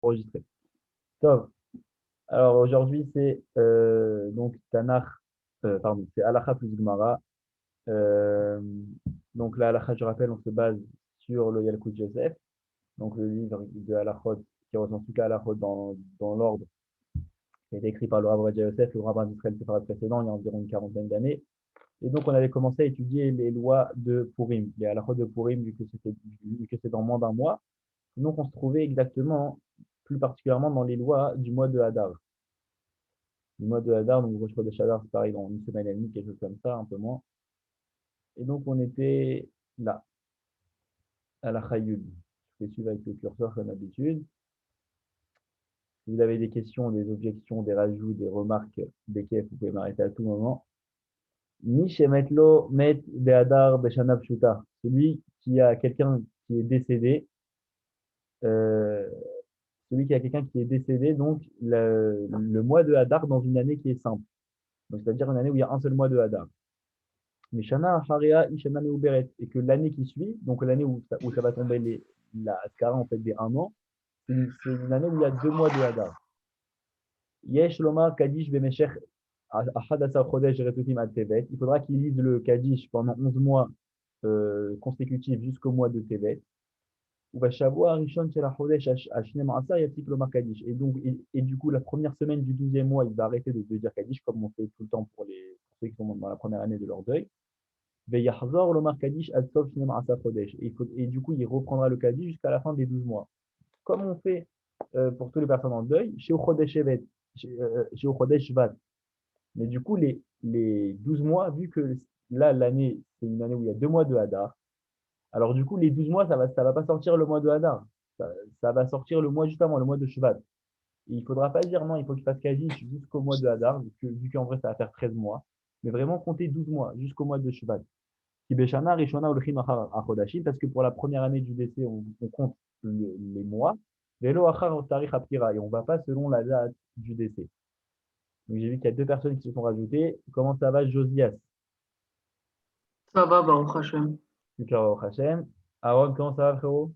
Enregistré. Top. Alors aujourd'hui, c'est donc Tanakh, pardon, c'est Halakha plus Gemara. Euh, donc la Halakha, je rappelle, on se base sur le Yalkut Joseph, donc le livre de Halachot qui recense tout cas Halachot dans l'ordre qui a été écrit par le Rav Ovadia Yosef, le rabbin d'Israël séfarade précédent, il y a environ une quarantaine d'années. Et donc on avait commencé à étudier les lois de Purim, les Halachot de Purim, vu que c'est dans moins d'un mois. Donc on se trouvait exactement, plus particulièrement dans les lois du mois de Hadar. Du mois de Hadar, donc Rosh Chodesh Hadar, c'est pareil, dans une semaine et demie, quelque chose comme ça, un peu moins. Et donc, on était là, à la Chayyud. Je vais suivre avec le curseur comme d'habitude. Si vous avez des questions, des objections, des rajouts, des remarques, des kefs, vous pouvez m'arrêter à tout moment. Mishemetlo met de Hadar beshana pshuta. Celui qui a quelqu'un qui est décédé, euh, celui qui a quelqu'un qui est décédé, donc le mois de Hadar dans une année qui est simple. Donc, c'est-à-dire une année où il y a un seul mois de Hadar. Mais Shana Haria Ishana Meuberet, et que l'année qui suit, donc l'année où ça va tomber la Askara en fait des un an, c'est une année où il y a 2 mois de Hadar. Yesh Lomar Kadish Bemeshech Ahadasa Chodesh Retutim Ad Tevet. Il faudra qu'il lise le Kadish pendant 11 mois consécutifs jusqu'au mois de Tevet. Ou Vashavua Rishon Shel HaChodesh Ashnem Asa Yafik Lomar Kadish. Et donc, et du coup, la première semaine du 12e mois, il va arrêter de dire Kadish, comme on fait tout le temps pour ceux qui sont dans la première année de leur deuil. Veyahzor Lomar Kadish Ad Sof Shnem Asa Chodesh. Et du coup, il reprendra le Kadish jusqu'à la fin des 12 mois. Comme on fait pour tous les personnes en deuil, chez Chodesh Shevet, chez Chodesh Shvat. Mais du coup, les 12 mois, vu que là, l'année, c'est une année où il y a 2 mois de Hadar, alors du coup, les 12 mois, ça va pas sortir le mois de Hadar. Ça va sortir le mois juste avant, le mois de Shvat. Et il ne faudra pas dire non, il faut qu'il fasse Kadish jusqu'au mois de Hadar, vu qu'en vrai, ça va faire 13 mois. Mais vraiment compter 12 mois jusqu'au mois de Shvat. Kibeshana, Rishona, Ulchim, Achar, Achodashim, parce que pour la première année du décès, on compte les mois. Velo, Achar, Tarikh, Aptira, et on ne va pas selon la date du décès. Donc j'ai vu qu'il y a deux personnes qui se sont rajoutées. Comment ça va, Josias? Ça va, Baruch Hashem. Super au Hachem. Aaron, comment ça va, frérot?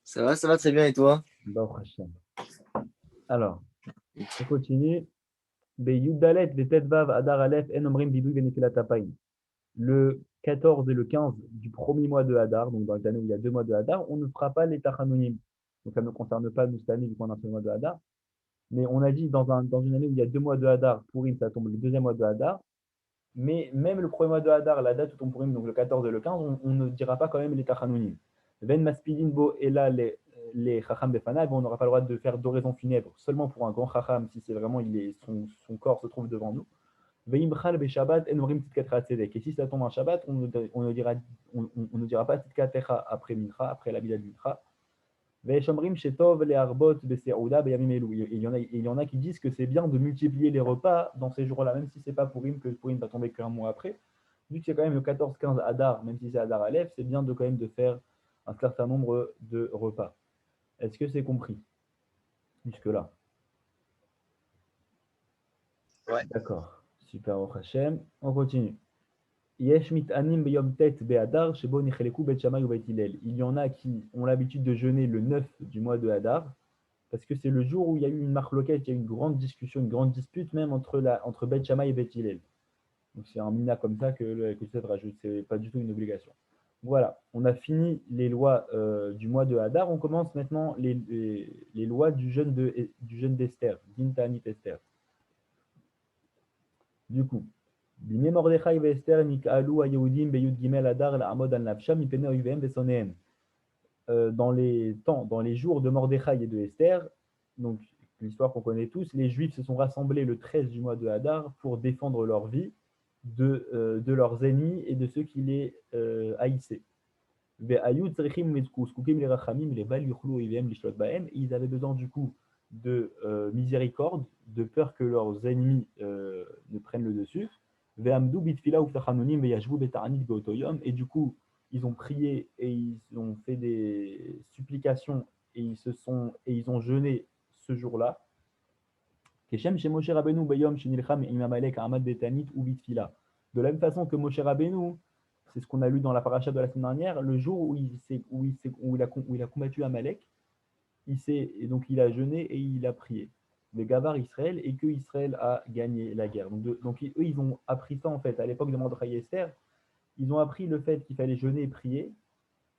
Ça va très bien et toi? Baruch Hashem. Alors, on continue. Beyudalet, Vetetvav, Adar Aleph, En Omrim, Bidou, Benetilat Apaim. Le 14 et le 15 du premier mois de Hadar, donc dans les années où il y a 2 mois de Hadar, on ne fera pas les Tachanonim. Donc ça ne concerne pas nous cette année vu qu'on a un seul mois de Hadar. Mais on a dit dans une année où il y a 2 mois de Hadar, Purim, ça tombe le deuxième mois de Hadar. Mais même le premier mois de Hadar, la date où tombe Purim, donc le 14 et le 15, on ne dira pas quand même les Tachanonim. Ven Maspidin Bo et là les Chacham Befana, on n'aura pas le droit de faire d'oraison funèbre seulement pour un grand Chacham si c'est vraiment son corps se trouve devant nous. Et si ça tombe un Shabbat, on ne dira pas Tzidkatecha après Mincha, après la Bida de Mincha. Il y en a qui disent que c'est bien de multiplier les repas dans ces jours-là, même si ce n'est pas Purim, que Purim va tomber qu'un mois après. Vu que c'est quand même le 14-15 Hadar, même si c'est Hadar Aleph, c'est bien de quand même de faire un certain nombre de repas. Est-ce que c'est compris jusque-là? Ouais. D'accord. Super, au Hashem. On continue. Il y en a qui ont l'habitude de jeûner le 9 du mois de Hadar, parce que c'est le jour où il y a eu une marloquette, il y a eu une grande discussion, une grande dispute même entre Beth Shammai et Beth Hillel. Donc c'est un mina comme ça que le Yosef rajoute, c'est pas du tout une obligation. Voilà, on a fini les lois du mois de Hadar, on commence maintenant les lois du jeûne d'Esther, d'Intanit Esther. Du coup, Bimé Mordechai Esther Nikalu Ayehudim Beyud Gimel Hadar La'amod al Nafsham Mipene Oyvem Vesonehem. Dans les temps, dans les jours de Mordechai et de Esther, donc l'histoire qu'on connaît tous, les Juifs se sont rassemblés le 13 du mois de Hadar pour défendre leur vie de leurs ennemis et de ceux qui les haïssaient. Ils avaient besoin du coup de miséricorde, de peur que leurs ennemis ne prennent le dessus. Et du coup, ils ont prié et ils ont fait des supplications et ils ont jeûné ce jour-là. De la même façon que Moshe Rabbeinu, c'est ce qu'on a lu dans la paracha de la semaine dernière, le jour où il a combattu Amalek, et donc il a jeûné et il a prié. Les Gavar Israël et que Israël a gagné la guerre. Donc eux, ils ont appris ça en fait à l'époque de Mordechai et Esther. Ils ont appris le fait qu'il fallait jeûner et prier.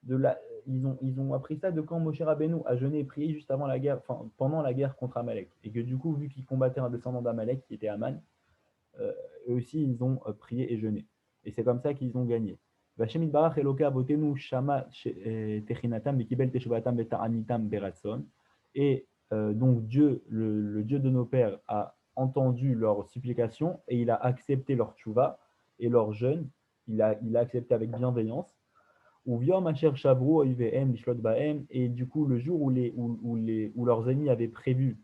Ils ont appris ça de quand Moshe Rabbeinu a jeûné et prié juste avant la guerre, enfin pendant la guerre contre Amalek. Et que du coup, vu qu'ils combattaient un descendant d'Amalek qui était Aman, eux aussi ils ont prié et jeûné. Et c'est comme ça qu'ils ont gagné. Vashem Yitbarach Eloka Avotenu Shama Techinatam Bekibel Teshuvatam Beta'anitam Beratson. Et donc Dieu, le Dieu de nos pères, a entendu leurs supplications et il a accepté leur tchouva et leur jeûne. Il a accepté avec bienveillance. Ou Viom Asher Shavru IVM Lishlot Baem. Et du coup, le jour où leurs ennemis avaient prévu,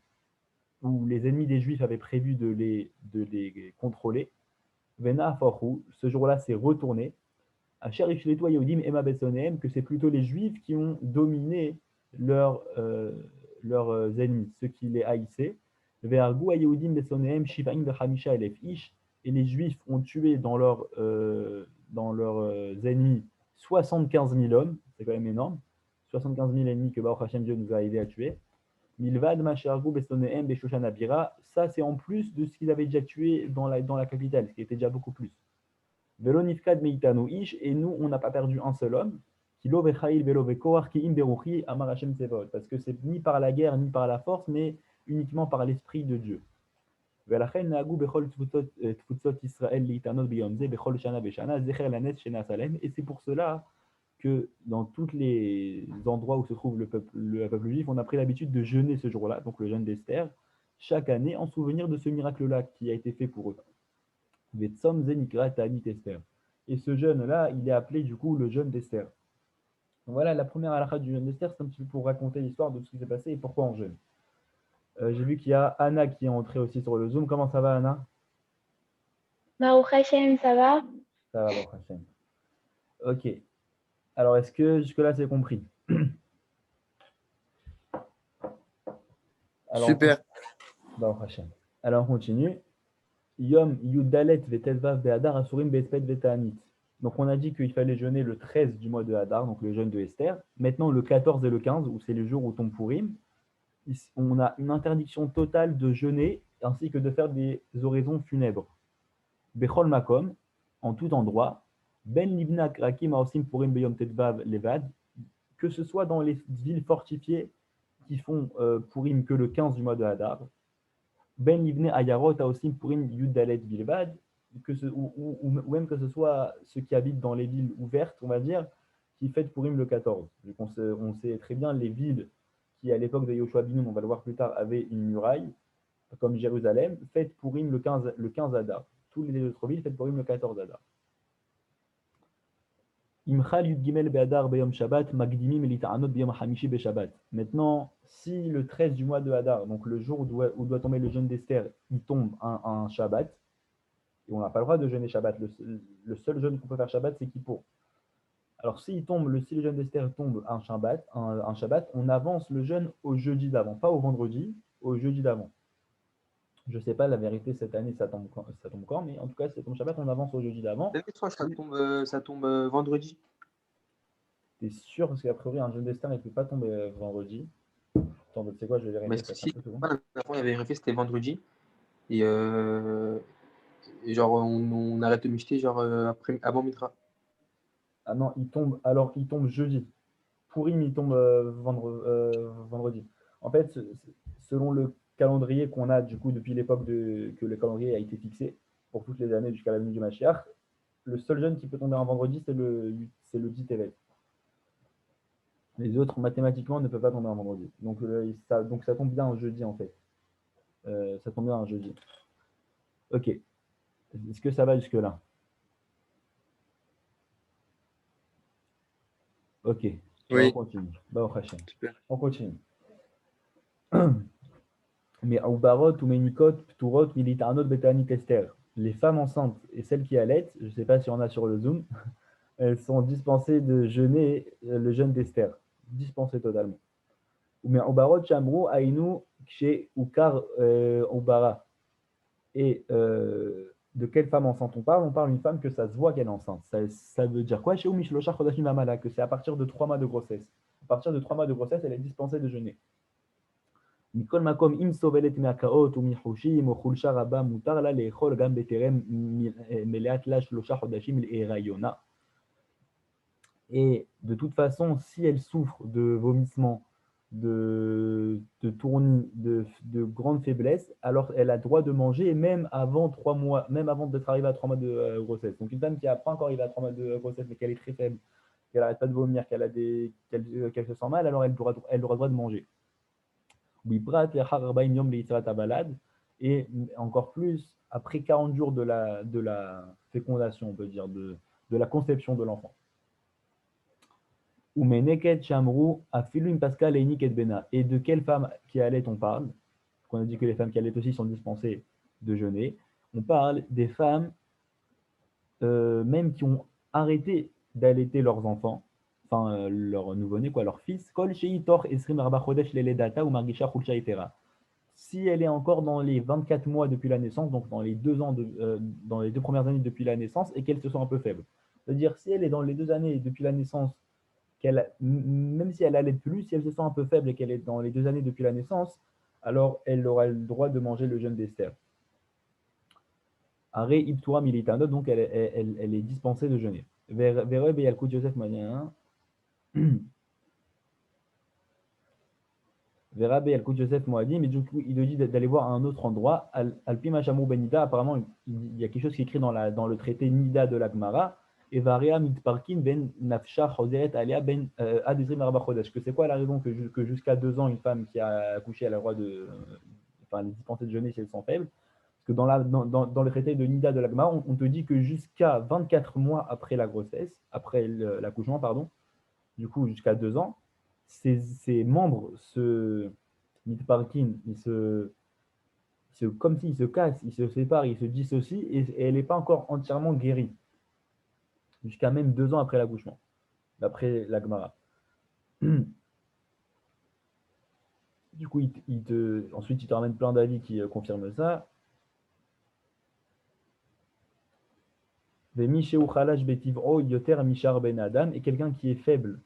où les ennemis des Juifs avaient prévu de les contrôler, Vena Forhu, ce jour-là s'est retourné. Asher Ishletu Yehudim Ema Betsonehem, que c'est plutôt les Juifs qui ont dominé leurs ennemis, ceux qui les haïssaient. Ve'argu Yehudim Betsonehem Shivaim Vechamisha Elef Ish, et les Juifs ont tué dans leurs ennemis 75 000 hommes, c'est quand même énorme, 75 000 ennemis que Baruch Hashem Dieu nous a aidés à tuer. Milvad Mashargu Bestonehem Beshoshan Bira, ça c'est en plus de ce qu'ils avaient déjà tué dans la capitale, ce qui était déjà beaucoup plus. Velo Nifkad Meitano Ish, et nous on n'a pas perdu un seul homme. Kilo Vechail Velo Vekoar Ki Im Beruchi Amar Hashem Tsevot, parce que c'est ni par la guerre ni par la force, mais uniquement par l'esprit de Dieu. ולכן נהגו בכל תפוצות ישראל להתענות ביום זה, בכל שנה ושנה, זכר לנס שנעשה להם. Et c'est pour cela que dans tous les endroits où se trouve le peuple juif, on a pris l'habitude de jeûner ce jour-là, donc le jeûne d'Esther, chaque année en souvenir de ce miracle-là qui a été fait pour eux. Vetsom zenikra ta'anit Esther. Et ce jeûne-là, il est appelé du coup le jeûne d'Esther. Donc voilà, la première halakha du jeûne d'Esther, c'est un petit peu pour raconter l'histoire de ce qui s'est passé et pourquoi on jeûne. J'ai vu qu'il y a Anna qui est entrée aussi sur le Zoom. Comment ça va, Anna? Baruch Hashem, ça va? Ça va, Baruch Hashem. Ok. Alors, est-ce que jusque-là, c'est compris? Alors, Super. Baruch Hashem. Alors, on continue. Yom Yudalet Vetelvav Be'adar Asurim Be'espet Ve'ta'anit. Donc, on a dit qu'il fallait jeûner le 13 du mois de Hadar, donc le jeûne de Esther. Maintenant, le 14 et le 15, où c'est le jour où tombe Purim, on a une interdiction totale de jeûner ainsi que de faire des oraisons funèbres. Bechol Makom, en tout endroit, Ben Libna Krakim Aosim Purim Beyom Tetvav Levad, que ce soit dans les villes fortifiées qui font Purim que le 15 du mois de Hadar, Ben Livne Ayarot Aosim Purim Yudalet Bilvad, ou même que ce soit ceux qui habitent dans les villes ouvertes, on va dire, qui fêtent Purim le 14. Vu on sait très bien les villes qui, à l'époque de Yoshua Binoun, on va le voir plus tard, avaient une muraille, comme Jérusalem, fêtent Purim le 15 Hadar. Tous les autres villes fêtent Purim le 14 Hadar. Imchal Yud Gimel Be'adar Beyom Shabbat, Magdimim Elita'anot Beyom Hamishi Be'Shabbat. Maintenant, si le 13 du mois de Hadar, donc le jour où doit tomber le jeûne d'Esther, il tombe un Shabbat, et on n'a pas le droit de jeûner Shabbat, le seul jeûne qu'on peut faire Shabbat, c'est Kippour. Alors, si le jeûne d'Esther tombe un Shabbat, on avance le jeûne au jeudi d'avant, pas au vendredi, au jeudi d'avant. Je ne sais pas la vérité cette année, ça tombe quand, mais en tout cas, c'est ton Shabbat, on avance au jeudi d'avant. Ça tombe vendredi. T'es sûr? Parce qu'à priori, un jeûne d'Esther, il ne peut pas tomber vendredi. Attends, tu sais quoi, je vais vérifier. Mais si, la fois, on avait vérifié, c'était vendredi. Et genre, on arrête de micheter genre, avant Mitra. Ah non, il tombe jeudi. Purim, il tombe vendredi. En fait, selon le calendrier qu'on a du coup depuis l'époque que le calendrier a été fixé pour toutes les années jusqu'à la venue du Mashiach, le seul jeûne qui peut tomber un vendredi, c'est le dit Tevet. Les autres, mathématiquement, ne peuvent pas tomber un vendredi. Donc ça tombe bien un jeudi, en fait. Ça tombe bien un jeudi. Ok. Est-ce que ça va jusque-là? Ok. Oui. On continue. Baruch Hashem. Super. On continue. Mais Aubarot ou Menikot, Pturot, Militarnot, Betanit, Esther. Les femmes enceintes et celles qui allaitent, je ne sais pas si on a sur le Zoom, elles sont dispensées de jeûner le jeûne d'Esther. Dispensées totalement. Mais Aubarot, Chamrou, Aïnou, Kshe, Ukar, Aubara. Et de quelle femme enceinte on parle? On parle d'une femme que ça se voit qu'elle est enceinte. Ça veut dire quoi? Que c'est à partir de 3 mois de grossesse. À partir de 3 mois de grossesse, elle est dispensée de jeûner. מכל מקום, אם סובלת מהקאות ומחושים או חולשה רבה, מותר לה לאכול גם בטרם מלאת לה 3 חודשים להיריונה. Et de toute façon, si elle souffre de vomissements, de tournis, de grande faiblesse, alors elle a droit de manger même avant 3 mois, même avant d'être arrivée à 3 mois de grossesse. Donc une femme qui n'a pas encore arrivé à 3 mois de grossesse, mais qu'elle est très faible, qu'elle n'arrête pas de vomir, qu'elle se sent mal, alors elle aura droit de manger. Et encore plus, après 40 jours de la fécondation, on peut dire, de la conception de l'enfant. Et de quelle femme qui allait on parle? On a dit que les femmes qui allaient aussi sont dispensées de jeûner. On parle des femmes même qui ont arrêté d'allaiter leurs enfants, enfin leur nouveau-né, quoi, leur fils. Si elle est encore dans les 24 mois depuis la naissance, donc dans les 2 ans dans les 2 premières années depuis la naissance, et qu'elle se sent un peu faible. C'est-à-dire, si elle est dans les 2 années depuis la naissance, même si elle allait plus, si elle se sent un peu faible et qu'elle est dans les 2 années depuis la naissance, alors elle aura le droit de manger le jeûne d'Esther. Are Iptura Militano, donc elle est dispensée de jeûner. Verbe Yalkut Yosef Mania. Verbe Yalkut Yosef Moadi, mais du coup, il lui dit d'aller voir à un autre endroit. Alpima Shamur Benida, apparemment, il y a quelque chose qui est écrit dans le traité Nida de la Gemara. Et Varia Mitparkin Ben Nafsha Choseret Alia Ben Adesrim Arba Chodesh. Que c'est quoi la raison que jusqu'à 2 ans, une femme qui a accouché a le droit de. Enfin, elle est dispensée de jeûner si elles sont faibles. Parce que dans le traité de Nida de la Gemara, on te dit que jusqu'à 24 mois après la grossesse, après l'accouchement, pardon, du coup jusqu'à 2 ans, ces membres se mitparkin, comme s'ils se cassent, ils se séparent, ils se dissocient, et elle n'est pas encore entièrement guérie. Jusqu'à même 2 ans après l'accouchement, d'après la Gemara. Du coup, ensuite, il te ramène plein d'avis qui confirment ça. Et quelqu'un qui est faible,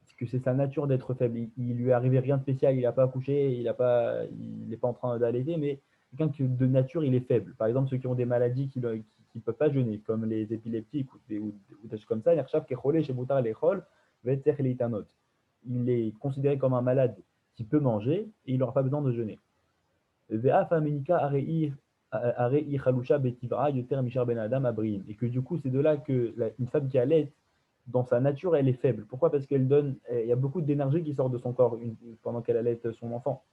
parce que c'est sa nature d'être faible. Il lui est arrivé rien de spécial, il n'a pas accouché, il n'est pas en train d'allaiter, mais quelqu'un qui de nature il est faible. Par exemple, ceux qui ont des maladies qui ne peuvent pas jeûner, comme les épileptiques ou des choses comme ça, il est considéré comme un malade qui peut manger et il n'aura pas besoin de jeûner. Et que du coup, c'est de là que une femme qui allait, dans sa nature, elle est faible. Pourquoi? Parce qu'il y a beaucoup d'énergie qui sort de son corps pendant qu'elle allait son enfant.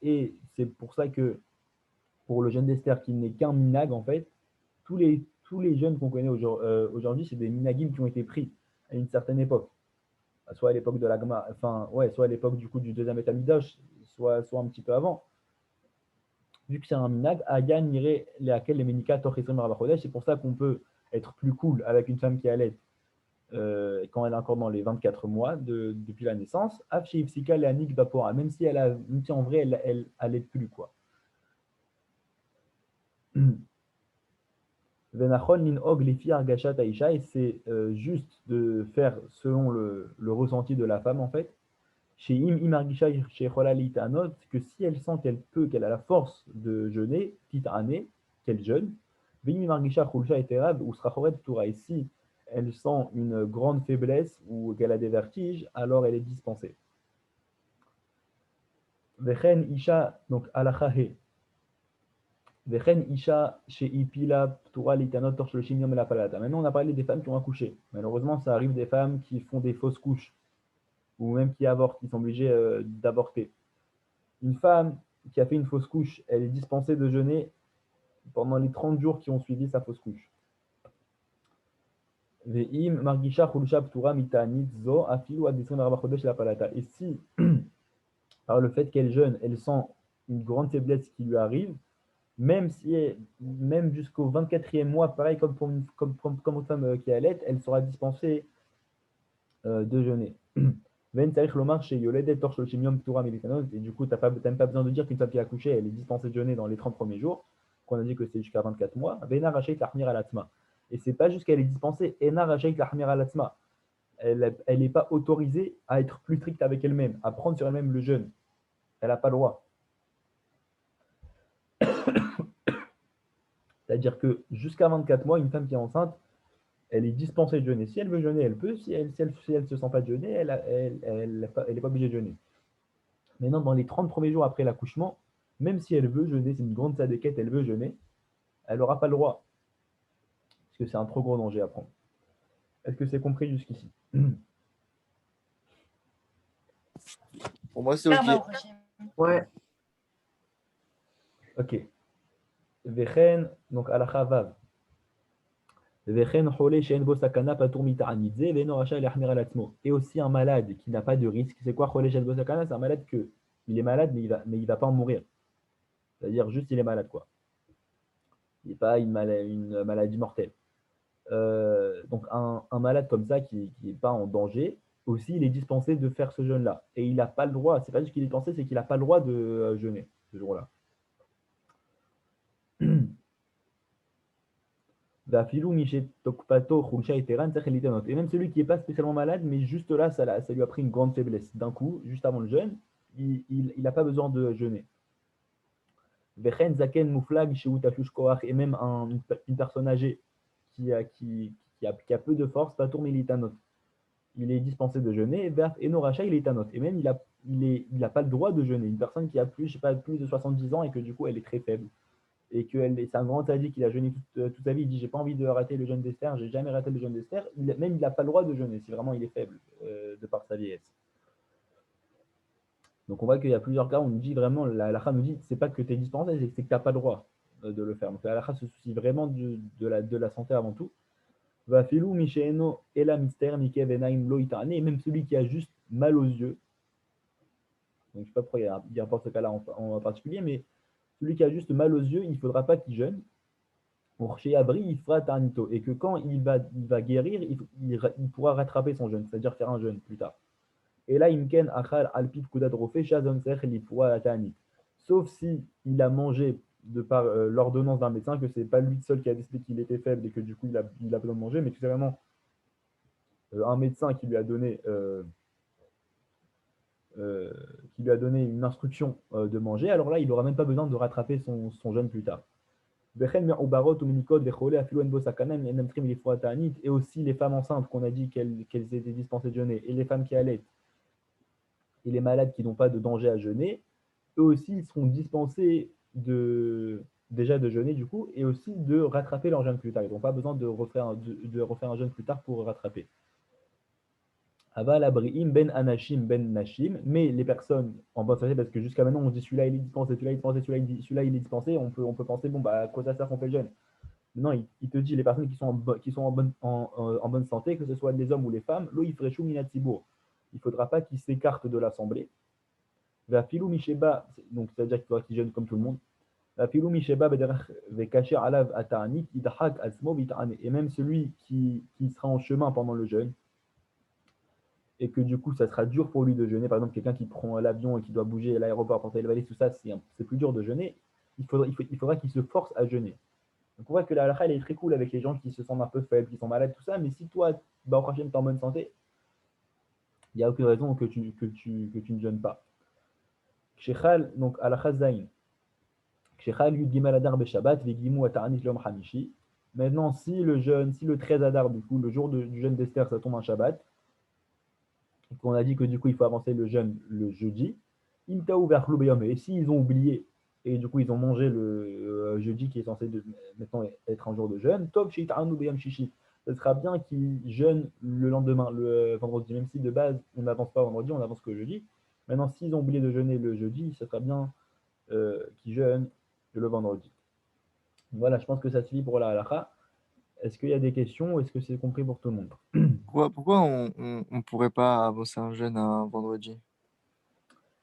Et c'est pour ça que pour le jeûne d'Esther, qui n'est qu'un minag, en fait, tous les jeûnes qu'on connaît aujourd'hui, c'est des minagim qui ont été pris à une certaine époque. Soit à l'époque de la Gemara, soit à l'époque du coup du deuxième Beth Amikdash, soit un petit peu avant. Vu que c'est un minag, Ayan irait laquelle les ménika torchesrim rabachodesh, c'est pour ça qu'on peut être plus cool avec une femme qui allait quand elle est encore dans les 24 mois depuis la naissance. Afshi ifsika leanik vapora, même si en vrai elle allait plus quoi. Venachon linhog lifi argashat aisha, et c'est juste de faire selon le ressenti de la femme en fait. Chez Imargisha chez Cholalite Anot, que si elle sent qu'elle a la force de jeûner, petite année, qu'elle jeûne, Vim Imargisha Khulsha et Terab, ou Srachoret Toura, et si elle sent une grande faiblesse ou qu'elle a des vertiges, alors elle est dispensée. Vechen Isha, donc Alachahe. Vechen Isha chez Ipila Toura Litanot Torshloshim Yom la Palata. Maintenant, on a parlé des femmes qui ont accouché. Malheureusement, ça arrive des femmes qui font des fausses couches, ou même qui avortent, qui sont obligées d'avorter. Une femme qui a fait une fausse couche, elle est dispensée de jeûner pendant les 30 jours qui ont suivi sa fausse couche. Et si, par le fait qu'elle jeûne, elle sent une grande faiblesse qui lui arrive, même jusqu'au 24e mois, pareil comme une femme qui allait, elle sera dispensée de jeûner. Et du coup, tu n'as pas besoin de dire qu'une femme qui a accouché, elle est dispensée de jeûner dans les 30 premiers jours, qu'on a dit que c'est jusqu'à 24 mois. Et c'est pas juste qu'elle est dispensée, elle n'est pas autorisée à être plus stricte avec elle-même, à prendre sur elle-même le jeûne. Elle n'a pas le droit. C'est-à-dire que jusqu'à 24 mois, une femme qui est enceinte, elle est dispensée de jeûner. Si elle veut jeûner, elle peut. Si elle se sent pas de jeûner, elle est pas obligée de jeûner. Maintenant, dans les 30 premiers jours après l'accouchement, même si elle veut jeûner, c'est une grande sadéquette, elle veut jeûner, elle n'aura pas le droit. Parce que c'est un trop gros danger à prendre. Est-ce que c'est compris jusqu'ici? Pour moi, c'est Ah, OK. bah, au Hachem. Ouais. Ok. Vechen, donc halakha vav. Vechen cholé she'en bo sakana patour mita'anit ze ve'eno racha le'achmir al atzmo. Et aussi un malade qui n'a pas de risque. C'est quoi cholé she'en bo sakana? C'est un malade il est malade, mais il va pas en mourir. C'est-à-dire juste il est malade, quoi. Il n'est pas une maladie mortelle. Donc un malade comme ça qui n'est pas en danger, aussi il est dispensé de faire ce jeûne-là. Et il n'a pas le droit, c'est pas juste qu'il est dispensé, c'est qu'il n'a pas le droit de jeûner ce jour-là. Et même celui qui n'est pas spécialement malade, mais juste là, ça lui a pris une grande faiblesse. D'un coup, juste avant le jeûne, il n'a pas besoin de jeûner. Et même une personne âgée qui a peu de force, il est dispensé de jeûner. Et Noracha, il est tanot. Et même, il a pas le droit de jeûner. Une personne qui a plus, je sais pas, plus de 70 ans et que du coup, elle est très faible. Et c'est un grand sadique qu'il a jeûné toute sa vie. Il dit, j'ai pas envie de rater le jeûne d'Esther, j'ai jamais raté le jeûne d'Esther. Même, il n'a pas le droit de jeûner si vraiment il est faible de par sa vieillesse. Donc, on voit qu'il y a plusieurs cas où on nous dit vraiment, la halakha nous dit, c'est pas que tu es dispensé, c'est que tu n'as pas le droit de le faire. Donc, la halakha se soucie vraiment de la santé avant tout. Va filou micheno et la mystère mike venaim lo itane, et même celui qui a juste mal aux yeux. Donc, je ne sais pas pourquoi il rapporte ce cas-là en particulier, mais celui qui a juste mal aux yeux, il ne faudra pas qu'il jeûne. Pour chez Abri, il fera tarnito. Et que quand il va guérir, il pourra rattraper son jeûne, c'est-à-dire faire un jeûne plus tard. Et là, imken achal alpit kudat rofe shazon sech l'ipua tanit. Sauf si il a mangé de par l'ordonnance d'un médecin, que c'est pas lui seul qui a décidé qu'il était faible et que du coup il a besoin de manger, mais que c'est vraiment un médecin qui lui a donné une instruction de manger, alors là il n'aura même pas besoin de rattraper son jeûne plus tard. Et aussi les femmes enceintes qu'on a dit qu'elles étaient dispensées de jeûner, et les femmes qui allaitent, et les malades qui n'ont pas de danger à jeûner, eux aussi ils seront dispensés déjà de jeûner du coup, et aussi de rattraper leur jeûne plus tard. Ils n'ont pas besoin de refaire un jeûne plus tard pour rattraper. Aval abriim ben anashim ben nashim, mais les personnes en bonne santé, parce que jusqu'à maintenant on dit celui-là il est dispensé, celui-là il est dispensé, celui-là il est dispensé, on peut penser bon bah à quoi ça sert qu'on fait le jeûne. Non, il te dit les personnes qui sont en bonne santé, que ce soit les hommes ou les femmes, lo ifreshu minatibour. Il ne faudra pas qu'ils s'écartent de l'assemblée. Va filou misheba, donc c'est-à-dire qu'il faudra qu'ils jeûnent comme tout le monde. Va filou misheba bederach vekacher alav ata'anit idhak asmo vit'ane. Et même celui qui sera en chemin pendant le jeûne, et que du coup ça sera dur pour lui de jeûner, par exemple quelqu'un qui prend l'avion et qui doit bouger à l'aéroport pour aller le tout ça, c'est plus dur de jeûner, il faudra qu'il se force à jeûner. Donc on voit que la halakha elle est très cool avec les gens qui se sentent un peu faibles, qui sont malades, tout ça, mais si toi, Baruch Hashem, t'es en bonne santé, il n'y a aucune raison que tu ne jeûnes pas. Shechal, donc halakha zain. Shechal yud gimal adar beshabbat vegimu ata'anit lom hamishi. Maintenant, si le 13 adar, du coup, le jour du jeûne d'Esther, ça tombe un Shabbat, qu'on a dit que du coup il faut avancer le jeûne le jeudi, et s'ils ont oublié et du coup ils ont mangé le jeudi qui est censé maintenant être un jour de jeûne, ce sera bien qu'ils jeûnent le lendemain, le vendredi, même si de base on n'avance pas vendredi, on avance que jeudi. Maintenant s'ils ont oublié de jeûner le jeudi, ce sera bien qu'ils jeûnent le vendredi. Voilà, je pense que ça suffit pour la halakha. Est-ce qu'il y a des questions ou est-ce que c'est compris pour tout le monde? Pourquoi on pourrait pas avancer un jeûne un vendredi?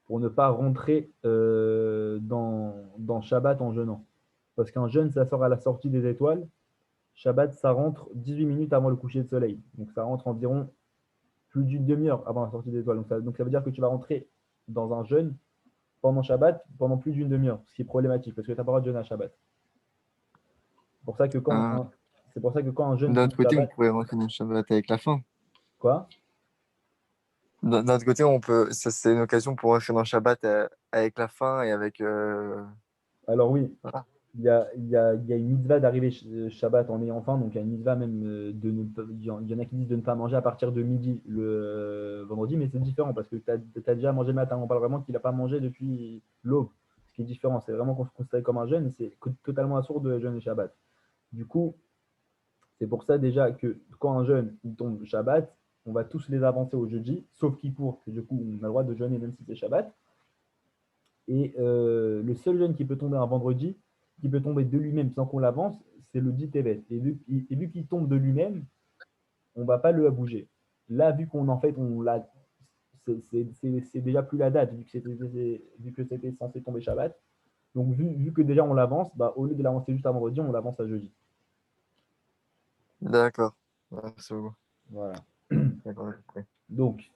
Pour ne pas rentrer dans Shabbat en jeûnant. Parce qu'un jeûne, ça sort à la sortie des étoiles. Shabbat, ça rentre 18 minutes avant le coucher de soleil. Donc ça rentre environ plus d'une demi-heure avant la sortie des étoiles. Donc ça veut dire que tu vas rentrer dans un jeûne pendant Shabbat, pendant plus d'une demi-heure, ce qui est problématique, parce que tu n'as pas le droit de jeûner à Shabbat. C'est pour ça que quand un jeûne D'un finit autre côté, on Shabbat... pourrait rentrer dans le Shabbat avec la faim. Quoi? D'un autre côté, ça c'est une occasion pour rentrer dans Shabbat avec la faim et avec. Alors oui, Voilà. il y a une mitzvah d'arriver Shabbat en ayant faim, donc il y a une mitzvah même de ne pas, il y en a qui disent de ne pas manger à partir de midi le vendredi, mais c'est différent parce que tu as déjà mangé le matin. On parle vraiment qu'il n'a pas mangé depuis l'aube, ce qui est différent. C'est vraiment considéré comme un jeûne, c'est totalement assourd de jeûner Shabbat. Du coup, c'est pour ça déjà que quand un jeûne il tombe Shabbat, on va tous les avancer au jeudi, sauf Kippour, que du coup on a le droit de jeûner même si c'est Shabbat. Et le seul jeûne qui peut tomber un vendredi, qui peut tomber de lui-même sans qu'on l'avance, c'est le dit Tevet. Et vu qu'il tombe de lui-même, on ne va pas le bouger. Là, vu qu'on en fait, on l'a, c'est déjà plus la date, vu que c'était censé tomber Shabbat. Donc, vu que déjà on l'avance, bah, au lieu de l'avancer juste à vendredi, on l'avance à jeudi. D'accord. Ouais, c'est bon. Voilà. D'accord, j'ai compris. Donc,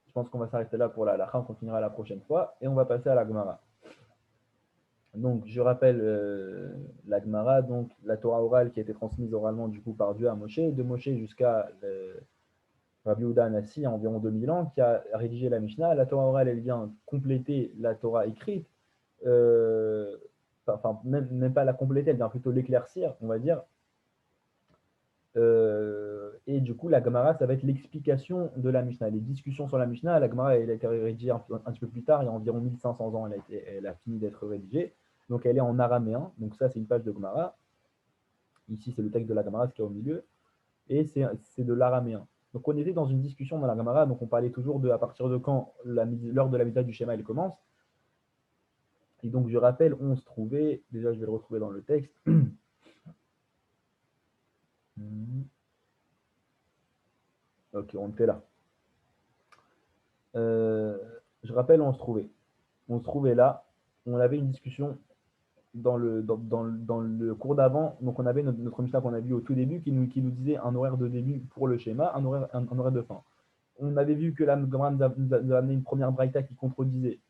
je pense qu'on va s'arrêter là pour la halakha, on continuera la prochaine fois et on va passer à la Gemara. Donc, je rappelle la Gemara, donc la Torah orale qui a été transmise oralement du coup par Dieu à Moshe, de Moshe jusqu'à Rabbi Yehuda Anassi, à environ 2000 ans, qui a rédigé la Mishnah. La Torah orale, elle vient compléter la Torah écrite, enfin même pas la compléter, elle vient plutôt l'éclaircir, on va dire. Et du coup, la Gemara, ça va être l'explication de la Mishnah. Les discussions sur la Mishnah, la Gemara, elle a été rédigée un petit peu plus tard, il y a environ 1500 ans, elle a fini d'être rédigée. Donc, elle est en araméen. Donc, ça, c'est une page de Gemara. Ici, c'est le texte de la Gemara, ce qu'il y a au milieu. Et c'est de l'araméen. Donc, on était dans une discussion dans la Gemara. Donc, on parlait toujours de à partir de quand l'heure de la mitzvah du schéma, elle commence. Et donc, je rappelle, on se trouvait. Déjà, je vais le retrouver dans le texte. Ok, on était là. Je rappelle où on se trouvait. On se trouvait là. On avait une discussion dans le cours d'avant. Donc, on avait notre Mishnah qu'on a vu au tout début qui nous disait un horaire de début pour le schéma, un horaire de fin. On avait vu que la Gemara nous a amené une première braïta qui contredisait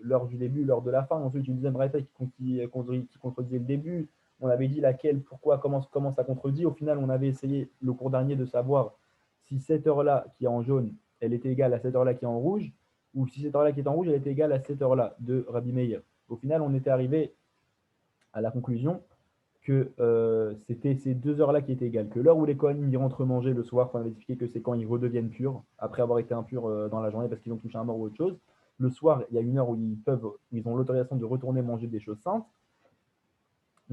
l'heure du début, l'heure de la fin. Ensuite, une deuxième braïta qui contredisait le début. On avait dit laquelle, pourquoi, comment ça contredit. Au final, on avait essayé le cours dernier de savoir si cette heure-là qui est en jaune, elle était égale à cette heure-là qui est en rouge, ou si cette heure-là qui est en rouge, elle était égale à cette heure-là de Rabbi Meir. Au final, on était arrivé à la conclusion que c'était ces 2 heures-là qui étaient égales. Que l'heure où les Kohanim y rentrent manger le soir, on avait expliqué que c'est quand ils redeviennent purs, après avoir été impurs dans la journée parce qu'ils ont touché un mort ou autre chose. Le soir, il y a une heure où ils ont l'autorisation de retourner manger des choses saintes.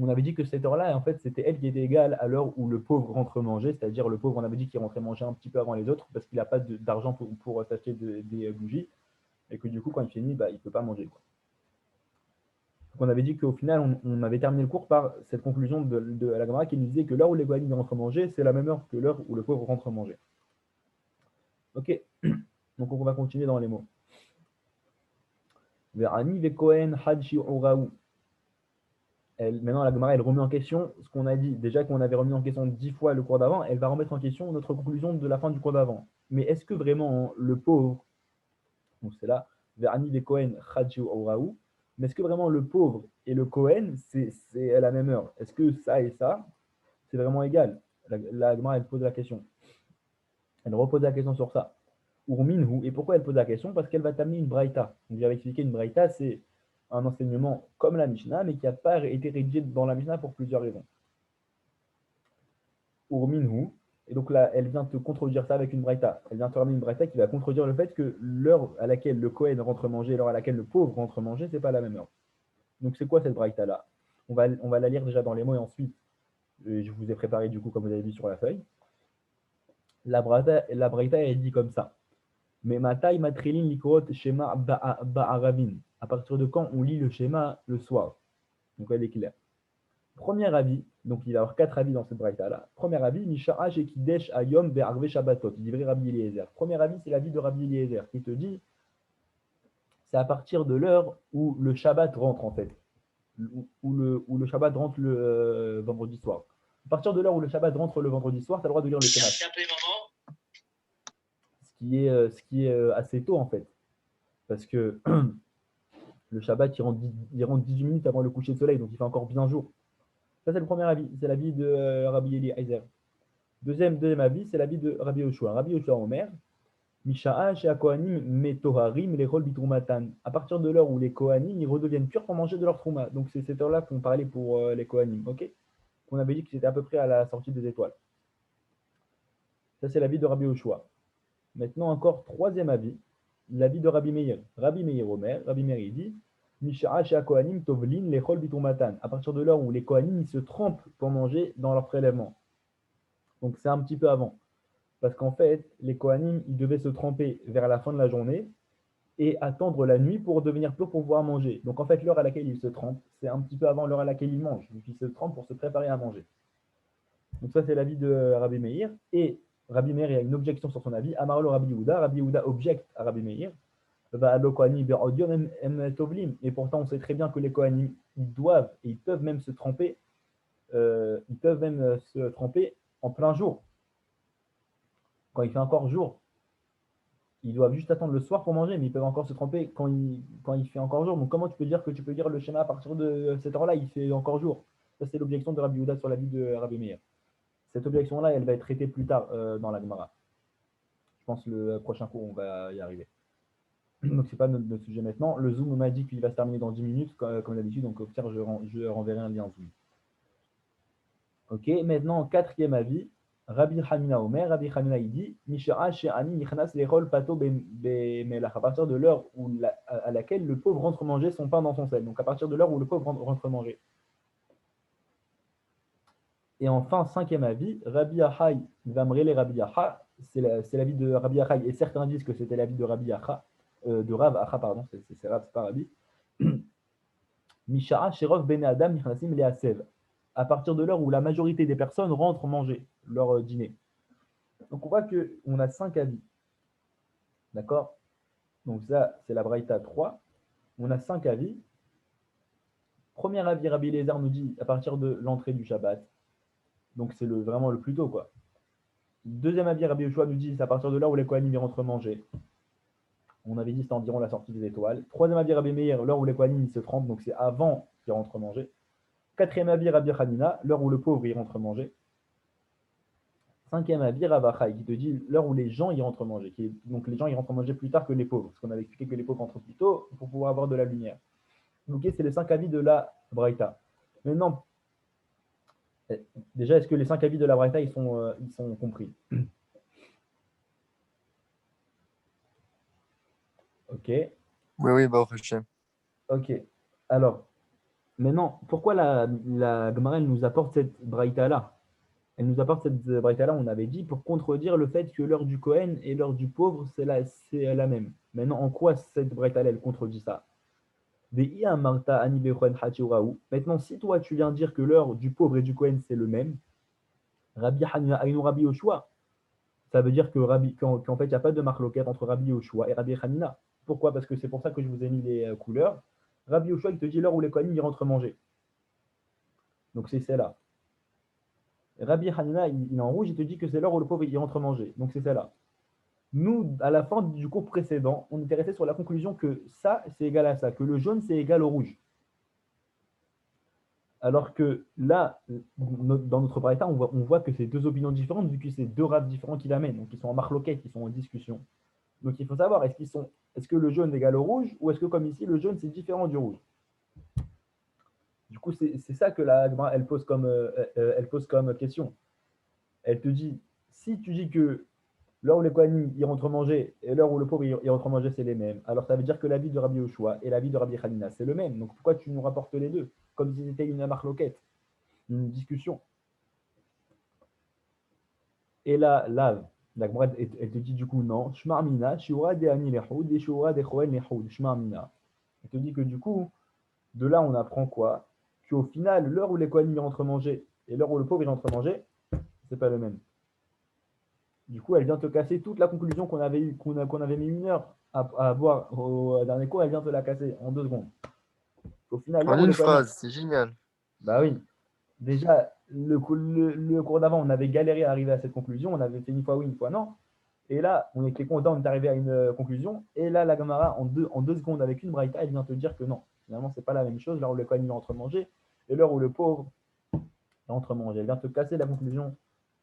On avait dit que cette heure-là, en fait, c'était elle qui était égale à l'heure où le pauvre rentre manger, c'est-à-dire le pauvre, on avait dit qu'il rentrait manger un petit peu avant les autres parce qu'il n'a pas d'argent pour s'acheter des bougies et que du coup, quand il finit, bah, il ne peut pas manger, quoi. Donc on avait dit qu'au final, on avait terminé le cours par cette conclusion de la Gemara qui nous disait que l'heure où les Gohanim rentrent manger, c'est la même heure que l'heure où le pauvre rentre manger. Ok, donc on va continuer dans les mots. Verani vekohen hadshi oraou. Maintenant, la Gemara, elle remet en question ce qu'on a dit. Déjà qu'on avait remis en question 10 fois le cours d'avant, elle va remettre en question notre conclusion de la fin du cours d'avant. Mais est-ce que vraiment le pauvre, donc c'est là, Verani vekohen hadshi oraou, mais est-ce que vraiment le pauvre et le Cohen, c'est à la même heure? Est-ce que ça et ça, c'est vraiment égal? La Gemara, elle pose la question. Elle repose la question sur ça. Urminhu. Et pourquoi elle pose la question? Parce qu'elle va t'amener une braïta. Donc, j'avais expliqué une braïta, c'est un enseignement comme la Mishnah, mais qui n'a pas été rédigé dans la Mishnah pour plusieurs raisons. Urminhu. Et donc là, elle vient te contredire ça avec une braïta. Elle vient te ramener une braïta qui va contredire le fait que l'heure à laquelle le Cohen rentre manger et l'heure à laquelle le pauvre rentre manger, c'est pas la même heure. Donc c'est quoi cette braïta-là? On va la lire déjà dans les mots et ensuite, je vous ai préparé du coup, comme vous avez vu sur la feuille. La braïta, elle dit comme ça. Mais matai matrilin likrot shema ba'aravin. À partir de quand on lit le schéma le soir? Donc elle est claire. Premier avis, donc il va y avoir 4 avis dans cette braïta-là. Premier avis, Misha'a shekidesh ayom be'arve shabbatot. Il dit vrai Rabbi Eliezer. Premier avis, c'est l'avis de Rabbi Eliezer qui te dit c'est à partir de l'heure où le Shabbat rentre en fait. Où le Shabbat rentre le vendredi soir. À partir de l'heure où le Shabbat rentre le vendredi soir, tu as le droit de lire le schéma. Ce qui est assez tôt en fait. Parce que le Shabbat, il rentre 18 minutes avant le coucher de soleil, donc il fait encore bien jour. Ça, c'est le premier avis. C'est l'avis de Rabbi Eliezer. Deuxième avis, c'est l'avis de Rabbi Yoshua. Rabbi Yoshua Omer, Misha'a chez Kohanim metoharim les rôles bitroumatan. À partir de l'heure où les Kohanim ils redeviennent purs pour manger de leur trouma. Donc c'est cette heure-là qu'on parlait pour les Kohanim, ok? On avait dit que c'était à peu près à la sortie des étoiles. Ça c'est l'avis de Rabbi Yoshua. Maintenant encore troisième avis, l'avis de Rabbi Meir. Rabbi Meir Omer, Rabbi Meir il dit Misha'a chez Kohanim tovlin les rôles bitroumatan. À partir de l'heure où les Kohanim ils se trempent pour manger dans leur prélèvement. Donc c'est un petit peu avant. Parce qu'en fait, les Kohanim, ils devaient se tremper vers la fin de la journée et attendre la nuit pour devenir purs pour pouvoir manger. Donc en fait, l'heure à laquelle ils se trempent, c'est un petit peu avant l'heure à laquelle ils mangent. Donc ils se trempent pour se préparer à manger. Donc ça, c'est l'avis de Rabbi Meir. Et Rabbi Meir, il a une objection sur son avis. Amarlo Rabbi Yehuda. Rabbi Yehuda objecte à Rabbi Meir. Et pourtant, on sait très bien que les Kohanim, ils doivent et ils peuvent même se tremper. Ils peuvent même se tremper en plein jour. Quand il fait encore jour, ils doivent juste attendre le soir pour manger, mais ils peuvent encore se tremper quand il fait encore jour. Donc comment tu peux dire que tu peux dire le schéma à partir de cette heure-là, il fait encore jour? Ça, c'est l'objection de Rabbi Yehuda sur l'avis de Rabbi Meir. Cette objection-là, elle va être traitée plus tard dans la Gemara. Je pense que le prochain cours, on va y arriver. Donc ce n'est pas notre sujet maintenant. Le Zoom m'a dit qu'il va se terminer dans 10 minutes, comme d'habitude, donc au pire, je renverrai un lien Zoom. Ok, maintenant, quatrième avis. Rabbi Hamina Omer, Rabbi Hamina il dit Misha'a she'ani nichnas l'echol pato bemelach. À partir de l'heure à laquelle le pauvre rentre manger son pain dans son sel. Donc à partir de l'heure où le pauvre rentre manger. Et enfin, cinquième avis, Rabbi Yachai va me relayer Rabbi Yacha. C'est l'avis de Rabbi Yachai. Et certains disent que c'était l'avis de Rabbi Yacha, de Rav Acha, pardon, c'est Rav, c'est pas Rabbi. Misha'a sherov bene adam nichnasim le'asev. À partir de l'heure où la majorité des personnes rentrent manger leur dîner. Donc on voit qu'on a 5 avis. D'accord? Donc ça, c'est la Braïta 3. On a 5 avis. Premier avis, Rabbi Eliezer nous dit à partir de l'entrée du Shabbat. Donc c'est vraiment le plus tôt, quoi. Deuxième avis, Rabbi Yoshua nous dit c'est à partir de là où les Kohanim rentrent manger. On avait dit c'est environ la sortie des étoiles. Troisième avis, Rabbi Meir, l'heure où les Kohanim se trempent, donc c'est avant qu'ils rentrent manger. Quatrième avis, Rabbi Hanina, l'heure où le pauvre y rentre manger. Cinquième avis, Rav Achaï, qui te dit l'heure où les gens y rentrent manger. Donc les gens y rentrent manger plus tard que les pauvres, parce qu'on avait expliqué que les pauvres rentrent plus tôt pour pouvoir avoir de la lumière. Donc c'est les 5 avis de la Braïta. Maintenant, déjà, est-ce que les 5 avis de la Braïta, ils sont compris? Ok. Oui, Baruch Hashem. Ok. Alors, maintenant, pourquoi la Gemara, elle nous apporte cette Braïta-là? Elle nous apporte cette Braïta-là, on avait dit, pour contredire le fait que l'heure du Kohen et l'heure du pauvre, c'est la même. Maintenant, en quoi cette Braïta-là, elle contredit ça? Maintenant, si toi, tu viens dire que l'heure du pauvre et du Kohen, c'est le même, Rabbi Hanina Aïnou Rabbi Yoshua, ça veut dire qu'en fait, il n'y a pas de marloquette entre Rabbi Yoshua et Rabbi Hanina. Pourquoi? Parce que c'est pour ça que je vous ai mis les couleurs. Rabbi Yoshua, il te dit l'heure où les Kohanim y rentrent manger. Donc c'est celle-là. Rabbi Hanina, il est en rouge, il te dit que c'est l'heure où le pauvre y rentre manger. Donc c'est celle-là. Nous, à la fin du cours précédent, on était resté sur la conclusion que ça, c'est égal à ça, que le jaune, c'est égal au rouge. Alors que là, dans notre braïta, on voit que c'est deux opinions différentes, vu que c'est deux rabbes différents qui l'amènent. Donc ils sont en marloquette, ils sont en discussion. Donc il faut savoir, est-ce que le jaune est égal au rouge, ou est-ce que comme ici, le jaune, c'est différent du rouge? Du coup, c'est ça que elle pose comme question. Elle te dit, si tu dis que l'heure où les Kohanim y rentrent manger et l'heure où le pauvre y rentre manger, c'est les mêmes, alors ça veut dire que l'avis de Rabbi Yoshua et l'avis de Rabbi Hanina, c'est le même. Donc pourquoi tu nous rapportes les deux? Comme si c'était une marloquette, une discussion. Et là, la Gemara, elle te dit du coup non. Shma'mina, shiura de ani lehoud et shiura de choel lehoud. Shma'mina. Elle te dit que du coup, de là, on apprend quoi? Qu'au final, l'heure où les Kohanim y rentrent manger et l'heure où le pauvre y rentre manger, c'est pas le même. Du coup, elle vient te casser toute la conclusion qu'on avait mis 1 heure à avoir au dernier cours, elle vient te la casser en 2 secondes. Au final, En l'heure où une les Kohanim... phrase, c'est génial. Bah oui. Déjà, le cours d'avant, on avait galéré à arriver à cette conclusion. On avait fait une fois oui, une fois non. Et là, on était content, on est arrivé à une conclusion. Et là, la Gemara, en deux secondes, avec une braïta, elle vient te dire que non. Finalement, c'est pas la même chose. L'heure où le Kohen rentre manger et l'heure où le pauvre rentre manger. Elle vient te casser la conclusion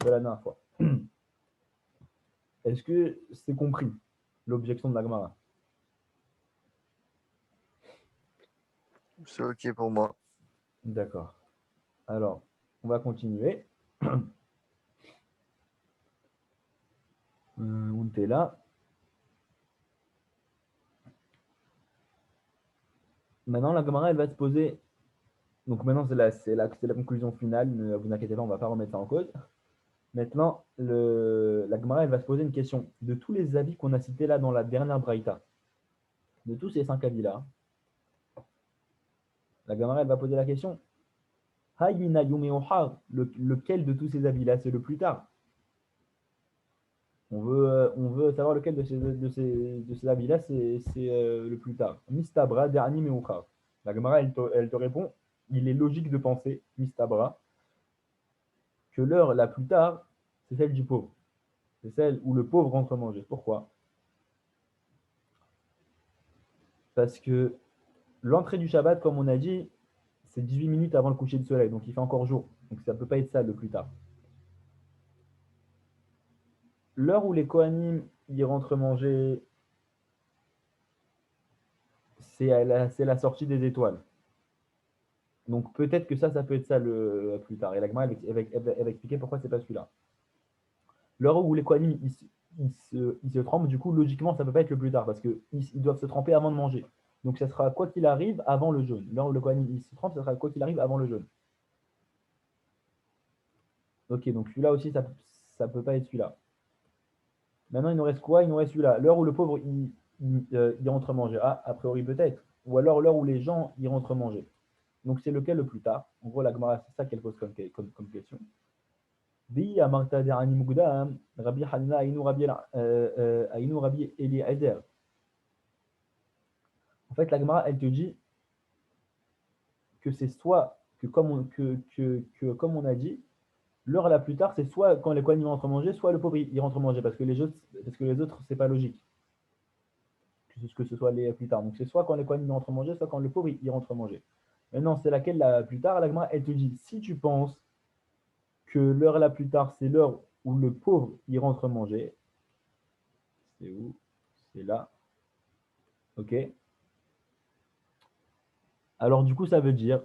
de la dernière fois. Est-ce que c'est compris? l'objection de la Gemara? C'est OK pour moi. D'accord. Alors, on va continuer. On était là. Maintenant, la Gemara, elle va se poser. Donc maintenant, c'est la conclusion finale. Ne vous inquiétez pas, on ne va pas remettre ça en cause. Maintenant, la Gemara, elle va se poser une question. De tous les avis qu'on a cités là dans la dernière Braïta, de tous ces 5 avis-là, la Gemara, elle va poser la question. Hayina yume ohar, lequel de tous ces avis-là, c'est le plus tard? On veut savoir lequel de ces avis-là, c'est le plus tard. Mistabra, dernier meuchar. La Gemara, elle te répond, il est logique de penser, Mistabra, que l'heure la plus tard, c'est celle du pauvre. C'est celle où le pauvre rentre manger. Pourquoi? Parce que l'entrée du Shabbat, comme on a dit, c'est 18 minutes avant le coucher du soleil, donc il fait encore jour. Donc ça ne peut pas être ça le plus tard. L'heure où les Kohanim y rentrent manger, c'est la sortie des étoiles. Donc peut-être que ça peut être ça le plus tard. Et la Gemara, elle va expliquer pourquoi c'est pas celui-là. L'heure où les Kohanim ils se trempent, du coup, logiquement, ça ne peut pas être le plus tard, parce qu'ils doivent se tremper avant de manger. Donc ça sera quoi qu'il arrive avant le jeûne. L'heure où le Kohanim il se trempe, ça sera quoi qu'il arrive avant le jeûne. Ok, donc celui-là aussi, ça ne peut pas être celui-là. Maintenant, il nous reste quoi? Il nous reste celui-là. L'heure où le pauvre il rentre manger. Ah, a priori peut-être. Ou alors l'heure où les gens y rentrent manger. Donc c'est lequel le plus tard? En gros, la Gemara, c'est ça qu'elle pose comme question. Di amarta derani mugdam, Rabbi Hanina ainu Rabbi Eliezer. En fait, la Gemara, elle te dit que c'est soit que comme on a dit, l'heure la plus tard, c'est soit quand les Kohanim rentrent manger, soit le pauvre il rentre manger, parce que les autres, c'est pas logique que ce soit les plus tard. Donc c'est soit quand les Kohanim rentrent manger, soit quand le pauvre il rentre manger. Maintenant, c'est laquelle la plus tard? La Gemara, elle te dit, si tu penses que l'heure la plus tard, c'est l'heure où le pauvre il rentre manger, c'est où? C'est là. Ok. Alors du coup, ça veut dire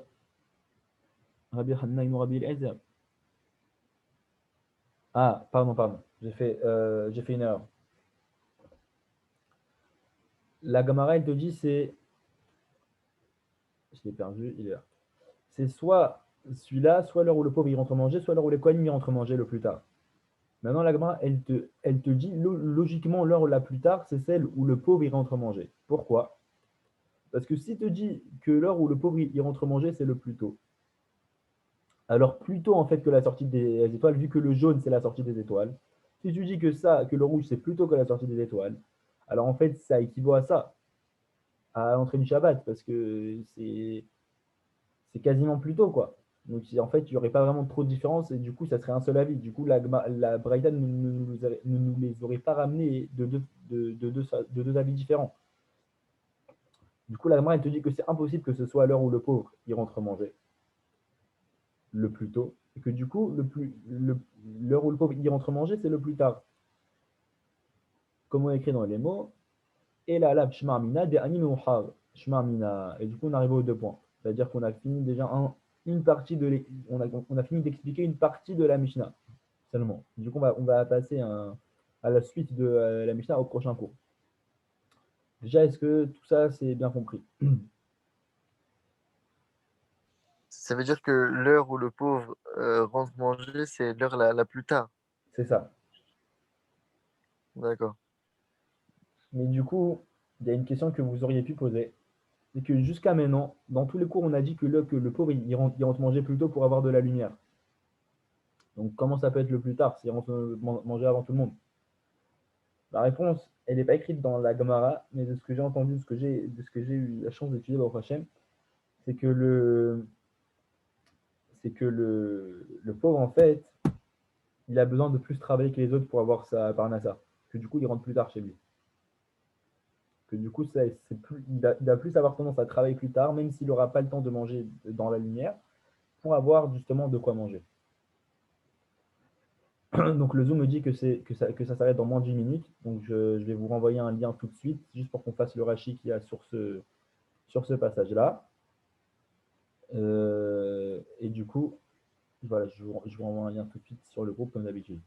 Rabbi Hanna Rabbi Eliezer. Ah, pardon. J'ai fait une erreur. La Gemara, elle te dit, je l'ai perdu, il est là. C'est soit celui-là, soit l'heure où le pauvre il rentre manger, soit l'heure où les Kohanim y rentrent manger le plus tard. Maintenant, la Gemara, elle te dit, logiquement, l'heure la plus tard, c'est celle où le pauvre il rentre manger. Pourquoi? Parce que si te dit que l'heure où le pauvre il rentre manger, c'est le plus tôt. Alors plus tôt en fait que la sortie des étoiles, vu que le jaune c'est la sortie des étoiles. Si tu dis que le rouge c'est plus tôt que la sortie des étoiles, alors en fait ça équivaut à ça, à l'entrée du Shabbat, parce que c'est quasiment plus tôt quoi. Donc en fait il n'y aurait pas vraiment trop de différence et du coup ça serait un seul avis. Du coup la Braïda ne nous les aurait pas ramenés de deux avis différents. Du coup la Gemara elle te dit que c'est impossible que ce soit à l'heure où le pauvre il rentre manger le plus tôt, et que du coup, l'heure où le pauvre y rentre manger, c'est le plus tard. Comme on a écrit dans les mots, et là, là, shmarmina, de anim shmarmina. Et du coup, on arrive aux 2 points. C'est-à-dire qu'on a fini déjà une partie on a fini d'expliquer une partie de la Mishnah seulement. Du coup, on va passer à la suite de la Mishnah au prochain cours. Déjà, est-ce que tout ça, c'est bien compris? Ça veut dire que l'heure où le pauvre rentre manger, c'est l'heure la plus tard. C'est ça. D'accord. Mais du coup, il y a une question que vous auriez pu poser. C'est que jusqu'à maintenant, dans tous les cours, on a dit que le pauvre, il rentre manger plus tôt pour avoir de la lumière. Donc, comment ça peut être le plus tard s'il rentre manger avant tout le monde? La réponse, elle n'est pas écrite dans la Gemara, mais de ce que j'ai entendu, de ce que j'ai eu la chance d'étudier au Hachem, c'est que le pauvre, en fait, il a besoin de plus travailler que les autres pour avoir sa parnassa. Que du coup, il rentre plus tard chez lui. Que du coup, il va plus avoir tendance à travailler plus tard, même s'il n'aura pas le temps de manger dans la lumière, pour avoir justement de quoi manger. Donc le Zoom me dit que ça s'arrête dans moins de 10 minutes. Donc je vais vous renvoyer un lien tout de suite, juste pour qu'on fasse le rachis qu'il y a sur ce passage-là. Et du coup, voilà, je vous renvoie un lien tout de suite sur le groupe comme d'habitude.